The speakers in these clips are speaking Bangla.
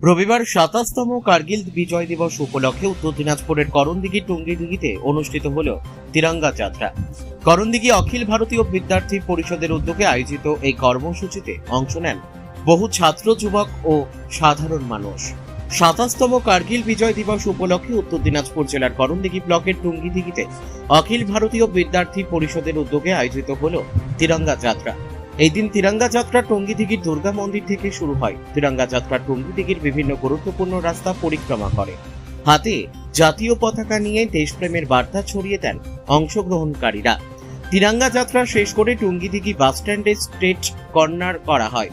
রবিবার ২৭তম কার্গিল বিজয় দিবস উপলক্ষে উত্তর দিনাজপুরের করণদিঘি টুঙ্গিদিঘিতে অনুষ্ঠিত হল তিরঙ্গা যাত্রা। করণদিঘি অখিল ভারতীয় বিদ্যার্থী পরিষদের উদ্যোগে আয়োজিত এই কর্মসূচিতে অংশ নেন বহু ছাত্র, যুবক ও সাধারণ মানুষ। ২৭তম কার্গিল বিজয় দিবস উপলক্ষে উত্তর দিনাজপুর জেলার করণদিঘি ব্লকের টুঙ্গিদিঘিতে অখিল ভারতীয় বিদ্যার্থী পরিষদের উদ্যোগে আয়োজিত হল তিরঙ্গা যাত্রা। এই দিন তিরঙ্গা যাত্রা টুঙ্গিদিঘির দুর্গা মন্দির থেকে শুরু হয়। তিরঙ্গা যাত্রা টুঙ্গিদিঘির বিভিন্ন গুরুত্বপূর্ণ রাস্তা পরিক্রমা করে। হাতে জাতীয় পতাকা নিয়ে দেশপ্রেমের বার্তা ছড়িয়ে দেন অংশগ্রহণকারীরা। তিরঙ্গা যাত্রা শেষ করে টুঙ্গিদিঘি বাসস্ট্যান্ডে স্ট্রেট কর্নার করা হয়।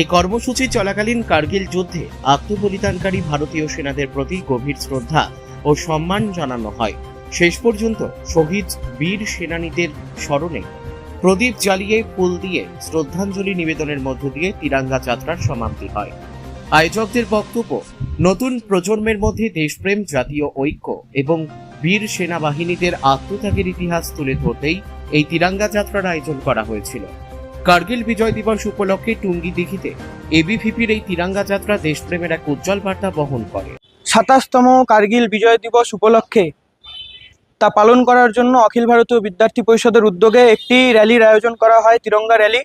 এই কর্মসূচি চলাকালীন কার্গিল যুদ্ধে আত্মবলিদানকারী ভারতীয় সেনাদের প্রতি গভীর শ্রদ্ধা ও সম্মান জানানো হয়। শেষ পর্যন্ত শহীদ বীর সেনানীদের স্মরণে প্রদীপ জ্বালিয়ে ফুল দিয়ে শ্রদ্ধাঞ্জলি নিবেদনের মধ্য দিয়ে তিরঙ্গা যাত্রার সমাপ্তি হয়। আয়োজকদের বক্তব্য, নতুন প্রজন্মের মধ্যে দেশপ্রেম, জাতীয় ঐক্য এবং বীর সেনাবাহিনীদের আত্মত্যাগের ইতিহাস তুলে ধরতেই এই তিরঙ্গা যাত্রার আয়োজন করা হয়েছিল। কার্গিল বিজয় দিবস উপলক্ষে টুঙ্গিদিঘিতে এবিভিপির এই তিরঙ্গা যাত্রা দেশপ্রেমের এক উজ্জ্বল বার্তা বহন করে। ২৭তম কার্গিল বিজয় দিবস উপলক্ষে তা পালন করার জন্য অখিল ভারতীয় বিদ্যার্থী পরিষদের উদ্যোগে একটি র্যালির আয়োজন করা হয়। তিরঙ্গা র্যালি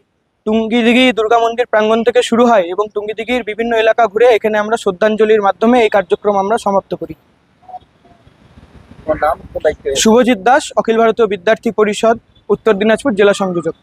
টুঙ্গিদিঘি দুর্গা মন্দির প্রাঙ্গণ থেকে শুরু হয় এবং টুঙ্গিদিঘির বিভিন্ন এলাকা ঘুরে এখানে আমরা শ্রদ্ধাঞ্জলির মাধ্যমে এই কার্যক্রম আমরা সমাপ্ত করি। শুভজিৎ দাস, অখিল ভারতীয় বিদ্যার্থী পরিষদ, উত্তর দিনাজপুর জেলা সংযোজক।